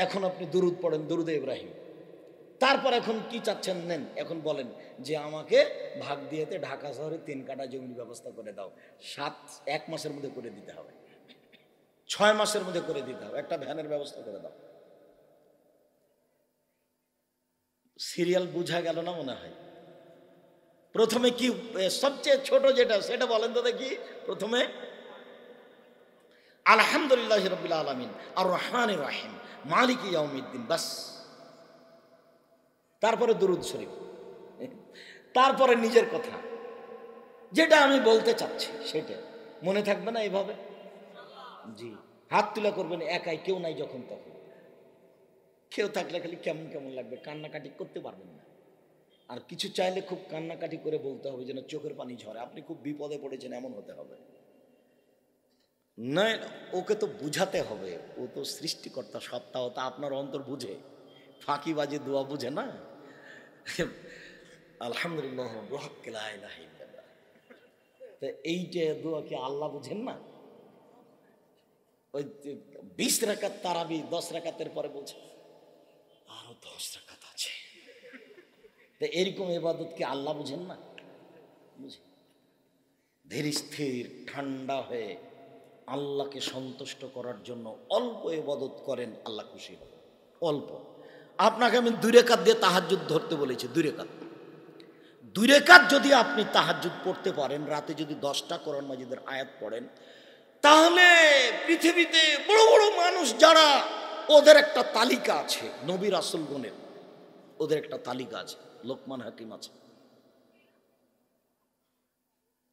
এখন আপনি দুরুদ পড়েন, দুরুদে ইব্রাহিম। তারপর এখন কি চাচ্ছেন নেন, এখন বলেন যে আমাকে ভাগ দিয়েতে ঢাকা শহরে 3 কাঠা জমির ব্যবস্থা করে দাও। 1 মাসের মধ্যে করে দিতে হবে, 6 মাসের মধ্যে করে দিতে হবে, একটা ভ্যানের ব্যবস্থা করে দাও। সিরিয়াল বুঝা গেল না মনে হয়? প্রথমে কি সবচেয়ে ছোট যেটা সেটা বলেন তো দেখি। প্রথমে আলহামদুলিল্লাহ রাব্বিল আলামিন আর রহমানির রহিম মালিক ইয়াউমিদ্দিন, বাস। তারপরে দুরূদ শরীফ, তারপরে নিজের কথা যেটা আমি বলতে চাচ্ছি সেটা মনে থাকবে না এভাবে? জি, হাত তুলে করবেন একাই, কেউ নাই যখন তখন। কেউ থাকলে খালি কেমন কেমন লাগবে, কান্নাকাটি করতে পারবেন না। আর কিছু চাইলে খুব কান্নাকাটি করে বলতে হবে, যেন চোখের পানি ঝরে, আপনি খুব বিপদে পড়েছেন এমন হতে হবে। না, ওকে তো বুঝাতে হবে, ও তো সৃষ্টিকর্তা সত্তা, ও তা আপনার অন্তর বুঝে, ফাঁকিবাজি দোয়া বুঝে না। আলহামদুলিল্লাহ এইটা দোয়া কি আল্লাহ বুঝেন না? ওই 20 রাকাত তারাবি 10 রাকাতের পরে বলছে আরো 10 রাকাত আছে, এরকম ইবাদত কি আল্লাহ বুঝেন না? বুঝে। ধীর স্থির ঠান্ডা হয়ে আল্লাহকে সন্তুষ্ট করার জন্য অল্প ইবাদত করেন, আল্লাহ খুশি হবে। অল্প। আপনাকে আমি 2 রাকাত দিয়ে তাহাজ্জুদ ধরতে বলেছি, 2 রাকাত। 2 রাকাত যদি আপনি তাহাজ্জুদ পড়তে পারেন, রাতে যদি 10টা কোরআন মাজিদের আয়াত পড়েন, তাহলে পৃথিবীতে বড় বড় মানুষ যারা, ওদের একটা তালিকা আছে, নবী রাসূলগণের ওদের একটা তালিকা আছে। লোকমান হাকিম আছে,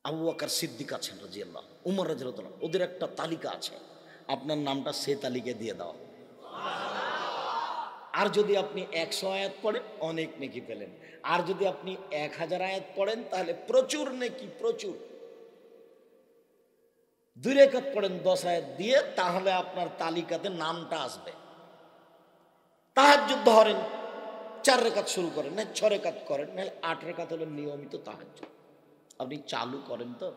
আবু বকর সিদ্দিক আছেন রাদিয়াল্লাহু, উমর রাদিয়াল্লাহু, ওদের একটা তালিকা আছে। আপনার নামটা সে তালিকায় দিয়ে দাও। আর যদি আপনি 100 আয়াত পড়েন অনেক নেকি পেলেন, আর যদি আপনি 1000 আয়াত পড়েন তাহলে প্রচুর নেকি, প্রচুর। 2 রাকাত পড়েন 10 আয়াত দিয়ে, তাহলে আপনার তালিকাতে নামটা আসবে। তাহাজ্জুদ ধরেন 4 রাকাত শুরু করেন, না 6 রাকাত করেন, না 8 রাকাত হলো নিয়মিত তাহাজ্জুদ। আপনি চালু করেন তো,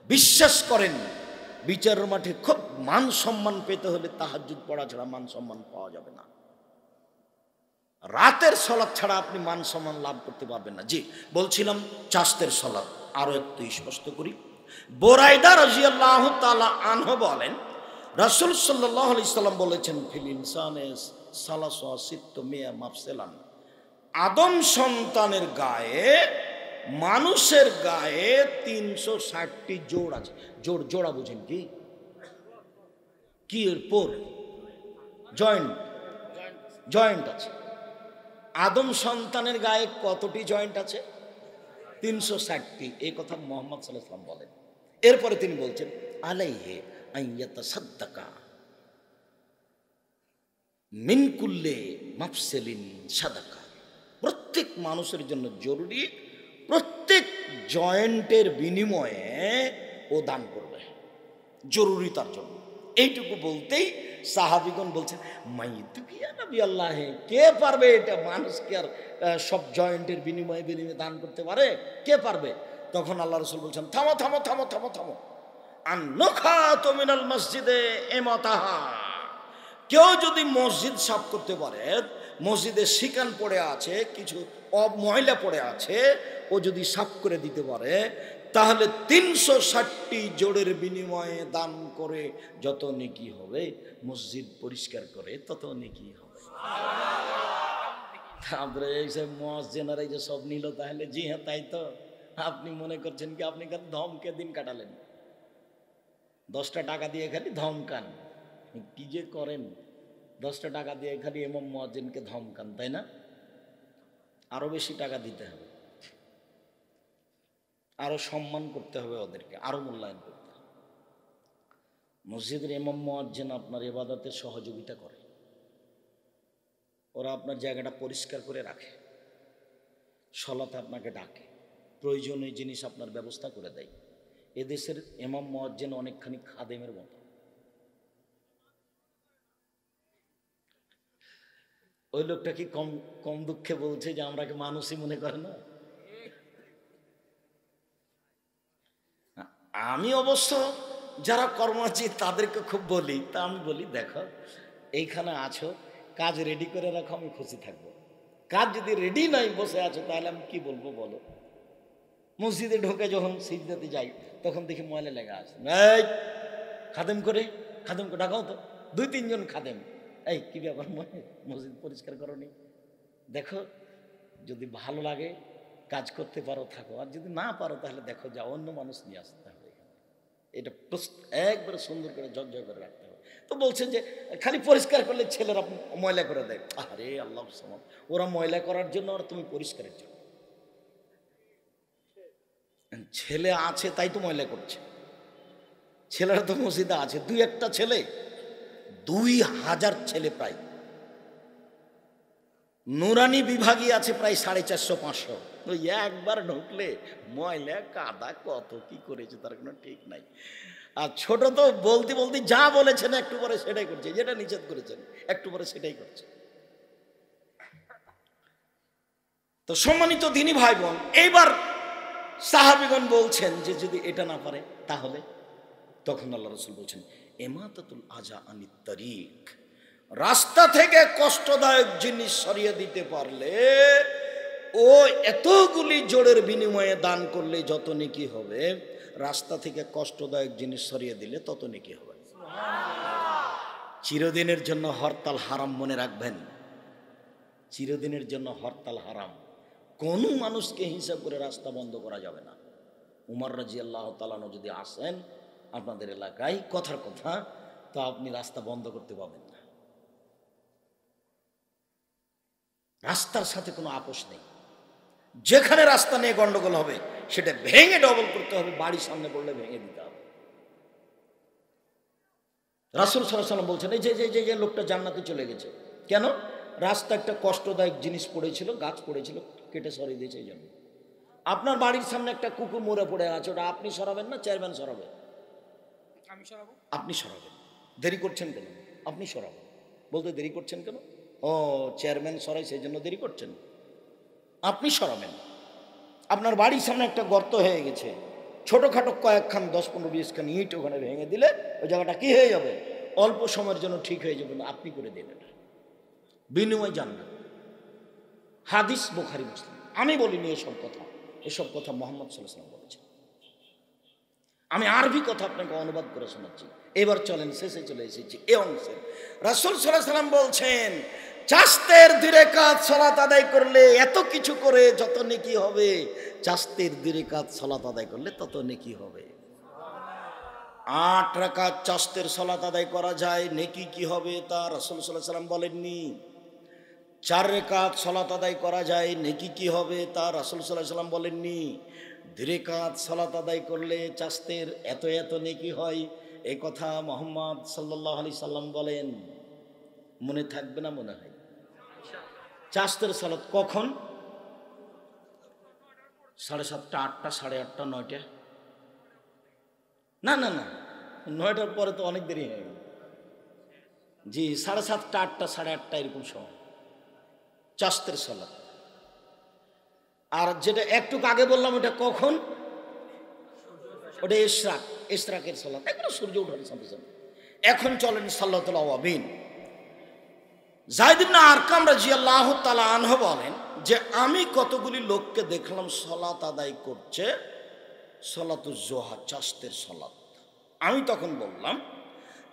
বিশ্বাস করেন বিচারের মাঠে খুব মান সম্মান পেতে হলে তাহাজ্জুদ পড়া ছাড়া মান সম্মান পাওয়া যাবে না। রাতের সালাত ছাড়া আপনি মান সম্মান লাভ করতে পারবেন না। জি, বলছিলাম চাস্তের সালাত আরো একটু স্পষ্ট করি। বুরাইদা রাদিয়াল্লাহু তাআলা আনহু বলেন, রাসূল সাল্লাল্লাহু আলাইহি সাল্লাম বলেছেন, ফিল ইনসানে সালাসু সিত্তু মিয়া মাফসালান, আদম সন্তানের গায়ে, মানুষের গায়ে 360টি জোড় আছে। জোড়া বুঝেন কি? কি এর পর জয়েন্ট আছে। আদম সন্তানের গায়ে কতটি জয়েন্ট আছে? 360টি। এই কথা মুহাম্মদ সাল্লাল্লাহু আলাইহি ওয়াসাল্লাম বলেন। এরপরে তিনি বলছেন, আলাইহি আইয়াতাসাদ্দাকা মিন কুল্লি মাফসালিন সাদাকা, প্রত্যেক মানুষের জন্য জরুরি, প্রত্যেক জয়েন্টের বিনিময়ে ও দান করবে, জরুরি তার জন্য। এইটুকু বলতেই সাহাবীগণ বলছেন, মাইতুকিয়া নবী আল্লাহ, কে পারবে এটা? মানুষ কি আর সব জয়েন্টের বিনিময়ে দান করতে পারে? কে পারবে? তখন আল্লাহ রাসূল বলছেন, থামো থামো থামো থামো থামো, আন-নুখাতু মিনাল মসজিদে ইমাতাহা, কেউ যদি মসজিদ সাফ করতে পারে, মসজিদে শিকান পড়ে আছে, কিছু ময়লা পড়ে আছে, ও যদি সাফ করে দিতে পারে, তাহলে 360টি জোড়ের বিনিময়ে দান করে যত নেকি হবে, মসজিদ পরিষ্কার করে তত নেকি হবে। তারপরে এই সব মুয়াজ্জিনরা এই যে সব নিল, তাহলে জি হ্যাঁ তাই তো। আপনি মনে করছেন কি আপনি খালি ধমকে দিন কাটালেন, 10টা টাকা দিয়ে খালি ধমকান, কি যে করেন, 10টা টাকা দিয়ে খালি ইমাম মুয়াজ্জিনকে ধমকান, তাই না? আরো বেশি টাকা দিতে হবে, আরো সম্মান করতে হবে ওদেরকে, আরো মূল্যায়ন করতে হবে। মসজিদের ইমাম মুয়াজ্জিন আপনার ইবাদতে সহযোগিতা করে, ওরা আপনার জায়গাটা পরিষ্কার করে রাখে, সালাতে আপনাকে ডাকে, প্রয়োজনীয় জিনিস আপনার ব্যবস্থা করে দেয়। এদেশের ইমাম মুয়াজ্জিন অনেকখানি খাদেমের মতো। ওই লোকটা কি কম কম দুঃখে বলছে যে আমরা কি মানুষই মনে করে না? আমি অবশ্য যারা কর্মচারী তাদেরকে খুব বলি, তা আমি বলি, দেখো এইখানে আছো, কাজ রেডি করে রাখো, আমি খুশি থাকবো। কাজ যদি রেডি নাই, বসে আছো, তাহলে আমি কি বলবো বলো? মসজিদে ঢোকে যখন সিজদাতে যাই, তখন দেখি ময়লা লেগে আছে, এই খাদেম করে ডাকাও তো, 2-3 জন খাদেম, এই কি ব্যাপার, মসজিদ পরিষ্কার করনি? দেখো, যদি ভালো লাগে কাজ করতে পারো থাকো, আর যদি না পারো তাহলে দেখো যা অন্য মানুষ নিয়ে আসতে হবে। এটা একবারে সুন্দর করে ঝকঝক করে রাখতে হবে। তো বলছেন যে খালি পরিষ্কার করলে ছেলেরা ময়লা করে দেয়। আরে আল্লাহ সালাম, ওরা ময়লা করার জন্য আর তুমি পরিষ্কারের জন্য? ছেলে আছে তাই তো ময়লা করছে। ছেলেরা তো মসজিদে আছে, 2-1টা ছেলে, 2000 ছেলে প্রায়। নুরানি বিভাগই আছে প্রায় 450-500। ওই একবার ঢুকলে ময়লা কাদা কত কি করেছে তার কোনো ঠিক নাই। আর ছোট তো বলতে বলতে যা বলেছেন একটু পরে সেটাই করছে, যেটা নিষেধ করেছেন একটু পরে সেটাই করছে। তো সম্মানিত দিনী ভাই বোন, এইবার সাহাবীগণ বলছেন যে যদি এটা না পারে তাহলে, তখন আল্লাহ রাসূল বলছেন ইমাতাতুল আজা আনিত তারিক, রাস্তা থেকে কষ্টদায়ক জিনিস সরিয়ে দিতে পারলে ও এতগুলি জোড়ের বিনিময়ে দান করলে যত নেকি হবে, রাস্তা থেকে কষ্টদায়ক জিনিস সরিয়ে দিলে তত নেকি হবে। চিরদিনের জন্য হরতাল হারাম, মনে রাখবেন, চিরদিনের জন্য হরতাল হারাম। কোন মানুষকে হিসাব করে রাস্তা বন্ধ করা যাবে না। উমর রাদিয়াল্লাহু তাআলা যদি আসেন আপনাদের এলাকায়, কথার কথা, তো আপনি রাস্তা বন্ধ করতে পাবেন না। রাস্তার সাথে কোনো আপোষ নেই। যেখানে রাস্তা নিয়ে গন্ডগোল হবে সেটা ভেঙে ডবল করতে হবে, বাড়ির সামনে পড়লে ভেঙে দিতে হবে। রাসূল সাল্লাল্লাহু আলাইহি ওয়াসাল্লাম বলছেন এই যে লোকটা জান্নাতে চলে গেছে, কেন? রাস্তা একটা কষ্টদায়ক জিনিস পড়েছিল, গাছ পড়েছিল, কেটে সরিয়ে দিয়েছে। এই জন্য আপনার বাড়ির সামনে একটা কুকুর মরে পড়ে আছে, ওটা আপনি সরাবেন না চেয়ারম্যান সরাবে? আমি সরাবো। আপনি সরাবেন। দেরি করছেন কেন? আপনি সরাবেন। বলতে দেরি করছেন কেন? ও চেয়ারম্যান সরাই সেই জন্য দেরি করছেন, আপনি সরাবেন। আপনার বাড়ির সামনে একটা গর্ত হয়ে গেছে, ছোটখাটো কয়েকখান 10-15-20 খান ইট ওখানে ভেঙে দিলে ওই জায়গাটা কি হয়ে যাবে? অল্প সময়ের জন্য ঠিক হয়ে যাবে। না, আপনি করে দিন, এটা বিনিময় জান্নাত। হাদিস বুখারী মুসলিম। আমি বলিনি এসব কথা, এসব কথা মুহাম্মদ সাল্লাল্লাহু আলাইহি ওয়াসাল্লাম বলেছেন। আমি আরবি কথা আপনাকে অনুবাদ করে শোনাচ্ছি। এবার চলেন শেষে চলে এসেছি এ অংশে। রাসূল সাল্লাল্লাহু আলাইহি ওয়াসাল্লাম বলছেন চাস্তের 2 রাকাত সালাত আদায় করলে এত কিছু করে যত নেকি হবে, চাস্তের 2 রাকাত সালাত আদায় করলে তত নেকি হবে। 8 রাকাত চাস্তের সালাত আদায় করা যায়, নেকি কি হবে তা রাসূল সাল্লাল্লাহু আলাইহি ওয়াসাল্লাম বলেননি। 4 রাকাত সালাত আদায় করা যায়, নেকি কি হবে তা রাসূল সাল্লাল্লাহু আলাইহি ওয়াসাল্লাম বলেননি। 2 রাকাত সালাত আদায় করলে চাস্তের এত এত নেকি হয়, এই কথা মুহাম্মদ সাল্লাল্লাহু আলাইহি সাল্লাম বলেন। মনে থাকবে না মনে হয়? চাস্তের সালাত কখন? 7:30, 8টা, 8:30, 9টা? না না না, 9টার পরে তো অনেক দেরি হয়ে গেল। জি 7:30, 8টা, 8:30 এরকম সময় চাস্তের সালাত। আর যেটা একটু আগে বললাম ওটা কখন? ওটা ইশরাকের সালাত, একবার সূর্য ওঠার সাথে সাথে। এখন চলেন সাল্লাতুল আওয়াবিন। যায়েদ ইবনে আরকাম রাদিয়াল্লাহু তাআলা আনহু বলেন যে আমি কতগুলি লোককে দেখলাম সালাত আদায় করছে, সালাতুজ জোহা, চাস্তের সালাত। আমি তখন বললাম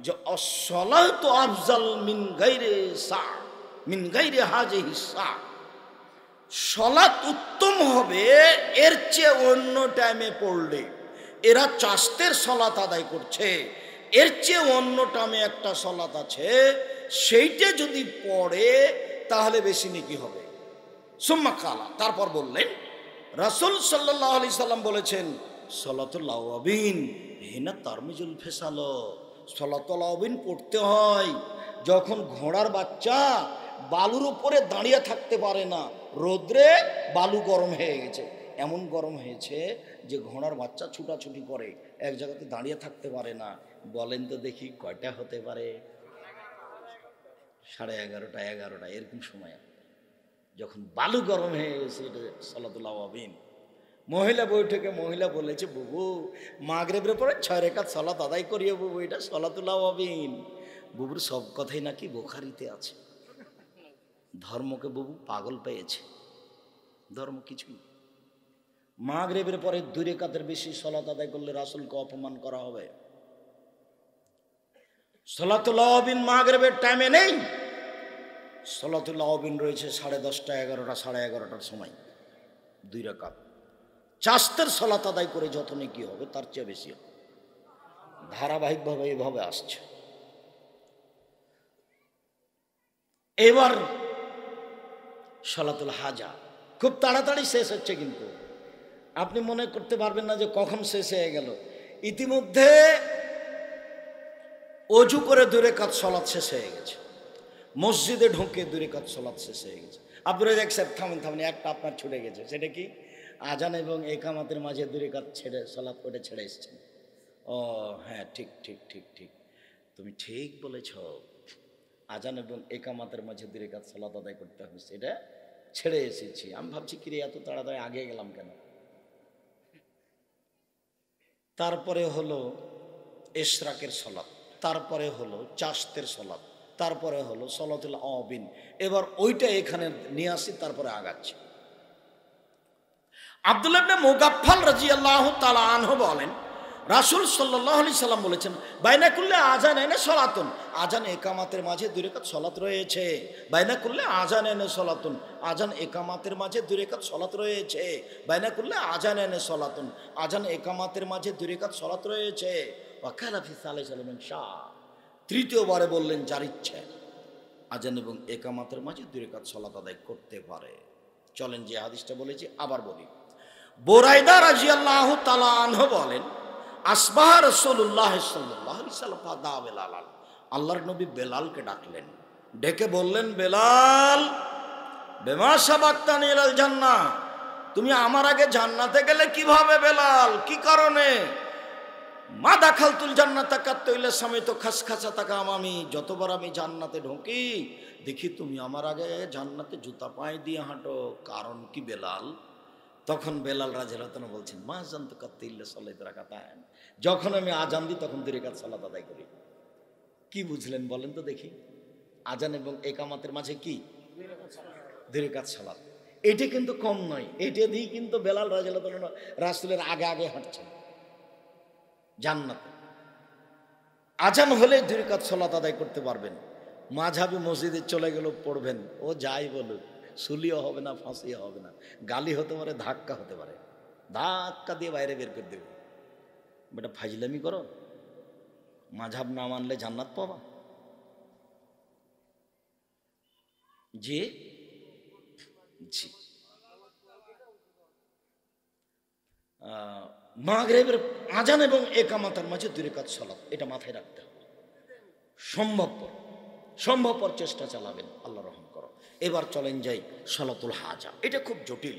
যে as-salatu afzal মিন গায়রি হাযিহি সা, সালাত উত্তম হবে এর চেয়ে অন্য টাইমে পড়লে। এরা চাস্তের সালাত আদায় করছে, এর চেয়ে অন্য টাইমে একটা সালাত আছে, সেইটা যদি পড়ে তাহলে বেশি নেকি হবে। সুম্মা কালা, তারপর বললেন রাসূল সাল্লাল্লাহু আলাইহি সাল্লাম বলেছেন সালাতুল আওয়াবিন হিনা তারমিজুল ফিসাল, সালাতুল আওয়াবিন পড়তে হয় যখন ঘোড়ার বাচ্চা বালুর উপরে দাঁড়িয়ে থাকতে পারে না, রোদ্রে বালু গরম হয়ে গেছে, এমন গরম হয়েছে যে ঘোড়ার বাচ্চা ছুটাছুটি করে, এক জায়গাতে দাঁড়িয়ে থাকতে পারে না। বলেন তো দেখি কয়টা হতে পারে? 11:30, 11টা এরকম সময় যখন বালু গরম হয়ে গেছে, এটা সালাতুল আওয়াবিন। মহিলা বৈঠকে মহিলা বলেছে বুবু মাগরিবের পরে 6 রাকাত সালাত আদায় করিয়ে বুবু, এটা সালাতুল আওয়াবিন। বুবুর সব কথাই নাকি বুখারীতে আছে। ধর্মকে বহু পাগল পেয়েছে, ধর্ম কিছুই। মাগরিবের পরে 2 রাকাতের বেশি সালাত আদায় করলে রাসূলকে অপমান করা হবে। সালাতুল আওয়াবিন মাগরিবের টাইমে নেই, সালাতুল আওয়াবিন রয়েছে 10:30, 11টা, 11:30টার সময় 2 রাকাত। চাস্তের সালাত আদায় করে যত নেকি হবে তার চেয়ে বেশি হবে। ধারাবাহিকভাবে এভাবে আসছে। এবার সালাতুল হাজা খুব তাড়াতাড়ি শেষ হচ্ছে, কিন্তু আপনি মনে করতে পারবেন না যে কখন শেষ হয়ে গেল। ইতিমধ্যে অজু করে 2 রাকাত সালাত শেষ হয়ে গেছে, মসজিদে ঢুকে 2 রাকাত সালাত শেষ হয়ে গেছে। আপনারা দেখছেন, থামেন, একটা আপনার ছুটে গেছে, সেটা কি? আজান এবং একামাতের মাঝে 2 রাকাত ছেড়ে সালাত করে ছেড়ে এসেছেন। ও হ্যাঁ, ঠিক, তুমি ঠিক বলেছ, আজান এবং একামাতের মাঝে 2 রাকাত সালাত আদায় করতে হবে, সেটা ছেড়ে এসেছি। আমি ভাবছি কিরে এত তাড়াতাড়ি আগে গেলাম কেন। তারপরে হলো ইশরাকের সালাত, তারপরে হলো চাস্তের সালাত, তারপরে হলো সালাতুল আওয়াবিন। এবার ওইটা এখানে নিয়ে আসি, তারপরে আগাচ্ছি। আব্দুল্লাহ ইবনে মুগাফফাল রাদিয়াল্লাহু তাআলা আনহু বলেন, রাসূল সাল্লাল্লাহু আলাইহি সাল্লাম বলেছেন, বাইনা কুল্লি আযানাইনি সালাতুন, আজান একামাতের মাঝে 2 রাকাত সালাত রয়েছে। বাইনা কুল্লি আযানাইনি সালাতুন, আজান একামাতের মাঝে 2 রাকাত সালাত রয়েছে। বাইনা কুল্লি আযানাইনি সালাতুন, আজান একামাতের মাঝে 2 রাকাত সালাত রয়েছে। ওয়া কালা ফি সালিসাল মিন শাহ, তৃতীয়বারে বললেন যার ইচ্ছে আজান এবং একামাতের মাঝে 2 রাকাত সালাত আদায় করতে পারে। চলেন যে হাদিসটা বলেছি আবার বলি। বুরাইদা রাদিয়াল্লাহু তাআলা আনহু বলেন, আসবাহ রাসূলুল্লাহ সাল্লাল্লাহু আলাইহি ওয়াসাল্লাম ফাদা বেলাল, আল্লাহর নবী বেলালকে ডাকলেন, ডেকে বললেন, বেলাল, বিমা সাবাক্তানি ইলাল জান্নাহ, তুমি আমার আগে জান্নাতে গেলে কিভাবে বেলাল, কি কারণে? মা দাখালতুল জান্নাতা কাত্তাইলা সামিতু খাসখাসাতাকা আমামি, যতবার আমি জান্নাতে ঢুকি দেখি তুমি আমার আগে জান্নাতে জুতা পায়ে দিয়ে হাঁটো, কারণ কি বেলাল? তখন বেলাল রাদিয়াল্লাহু আনহু বলছেন, মা জানতু কাত্তাইলা সালাত রাকাতান, যখন আমি আজান দিই তখন 2 রাকাত সালাত আদায় করি। কি বুঝলেন বলেন তো দেখি? আজান এবং একামাতের মাঝে কি 2 রাকাত সালাত। এটি কিন্তু কম নয়, এটা দিয়ে কিন্তু বেলাল রাদিয়াল্লাহু আনহু রাসূলের আগে আগে হাঁটছেন জান্নাতে। আজান হলে 2 রাকাত সালাত আদায় করতে পারবেন। মাঝহাবি মসজিদে চলে গেল, পড়বেন, ও যাই বলুক, সুলিও হবে না, ফাঁসিও হবে না, গালি হতে পারে, ধাক্কা হতে পারে, ধাক্কা দিয়ে বাইরে বের করে দেবে। বেটা ফাজলামি করো, মাঝহাব না মানলে জান্নাত পাবা? জি জি, মাগরিবের আজান এবং একামাতের মাঝে 2 রাকাত সালাত, এটা মাথায় রাখতে হবে। সম্ভবপর চেষ্টা চালাবেন, আল্লাহ রহম করো। এবার চলেন যাই সালাতুল হাজা, এটা খুব জটিল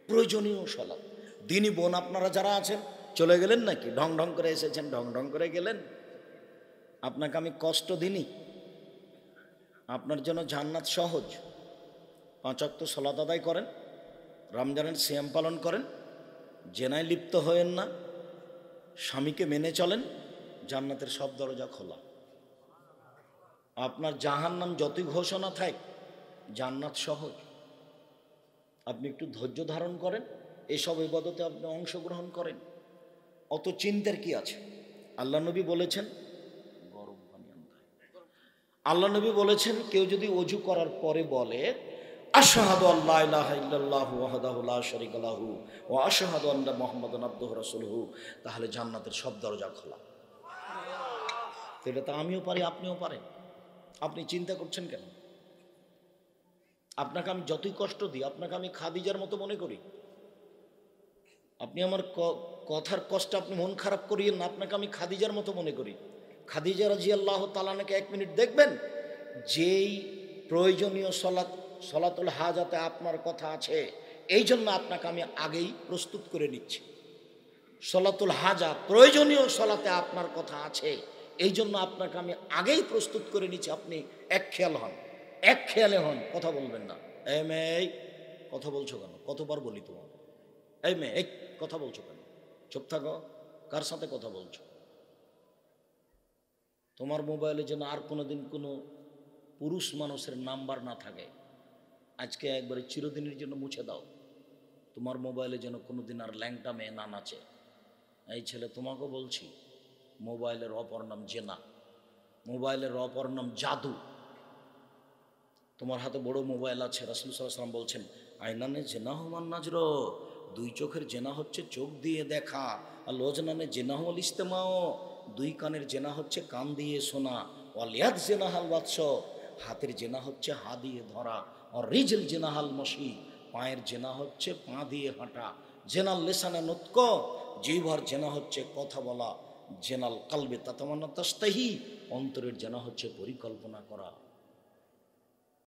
প্রয়োজনীয় সালাত। দিনী বোন আপনারা যারা আছেন, চলে গেলেন নাকি? ঢং ঢং করে এসেছেন, ঢং ঢং করে গেলেন। আপনাকে আমি কষ্ট দিইনি, আপনার জন্য জান্নাত সহজ। 5 ওয়াক্ত সালাত আদায় করেন, রমজানের সিয়াম পালন করেন, জেনায় লিপ্ত হয়েন না, স্বামীকে মেনে চলেন, জান্নাতের সব দরজা খোলা। আপনার জাহান্নাম যতই ঘোষণা থাক, জান্নাত সহজ। আপনি একটু ধৈর্য ধারণ করেন, এসব ইবাদতে আপনি অংশগ্রহণ করেন, অত চিন্তার কি আছে? আল্লাহ নবী বলেছেন, কেউ যদি অজু করার পরে বলে আশহাদু আল্লা ইলাহা ইল্লাল্লাহু ওয়াহদাহু লা শারীকা লাহু ওয়া আশহাদু আন্না মুহাম্মাদান আবদুহু রাসূলুহু, তাহলে জান্নাতের সব দরজা খোলা। এটা তো আমিও পারি, আপনিও পারেন। আপনি চিন্তা করছেন কেন? আপনাকে আমি যতই কষ্ট দিই, আপনাকে আমি খাদিজার মতো মনে করি। আপনি আমার কথার কষ্টে আপনি মন খারাপ করিয়েন না, আপনাকে আমি খাদিজার মতো মনে করি। খাদিজা রাদিয়াল্লাহু তাআলা আনহাকে 1 মিনিট দেখবেন, যেই প্রয়োজনীয় সালাতুল হাজাতে আপনার কথা আছে, এই জন্য আপনাকে আমি আগেই প্রস্তুত করে নিচ্ছি। সালাতুল হাজা প্রয়োজনীয় সালাতে আপনার কথা আছে, এই জন্য আপনাকে আমি আগেই প্রস্তুত করে নিচ্ছি। আপনি এক খেয়ালে হন, কথা বলবেন না। এই মেয়ে, কথা বলছো কেন? কতবার বলি তোমার, এই মেয়ে, এই কথা বলছো কেন? চুপ থাকো, কার সাথে কথা বলছো? তোমার মোবাইলে যেন আর কোনোদিন কোনো পুরুষ মানুষের নাম্বার না থাকে, আজকে একবারে চিরদিনের জন্য মুছে দাও। তোমার মোবাইলে যেন কোনোদিন আর ল্যাংটা মেয়ে না নাচে। এই ছেলে তোমাকে বলছি, মোবাইলের অপর নাম জেনা, মোবাইলের অপর নাম জাদু। তোমার হাতে বড় মোবাইল আছে, রাসূল সাল্লাল্লাহু আলাইহি ওয়াসাল্লাম বলছেন আইনানে জেনা হুমান নাজর, দুই চোখের জেনা হচ্ছে চোখ দিয়ে দেখা, আর লোজনানে জেনা হল ইস্তেমাও, দুই কানের জেনা হচ্ছে কান দিয়ে শোনা, ওয়ালিয়াদ জেনা হাল বাদশ, হাতের জেনা হচ্ছে হা দিয়ে ধরা, আর রিজল জেনা হাল মশি, পায়ের জেনা হচ্ছে পা দিয়ে হাঁটা, জেনাল লেসানে নতক, জিহ্বার জেনা হচ্ছে কথা বলা, জেনাল কালবে তাতামান্না তাস্তাহি, অন্তরের জেনা হচ্ছে পরিকল্পনা করা।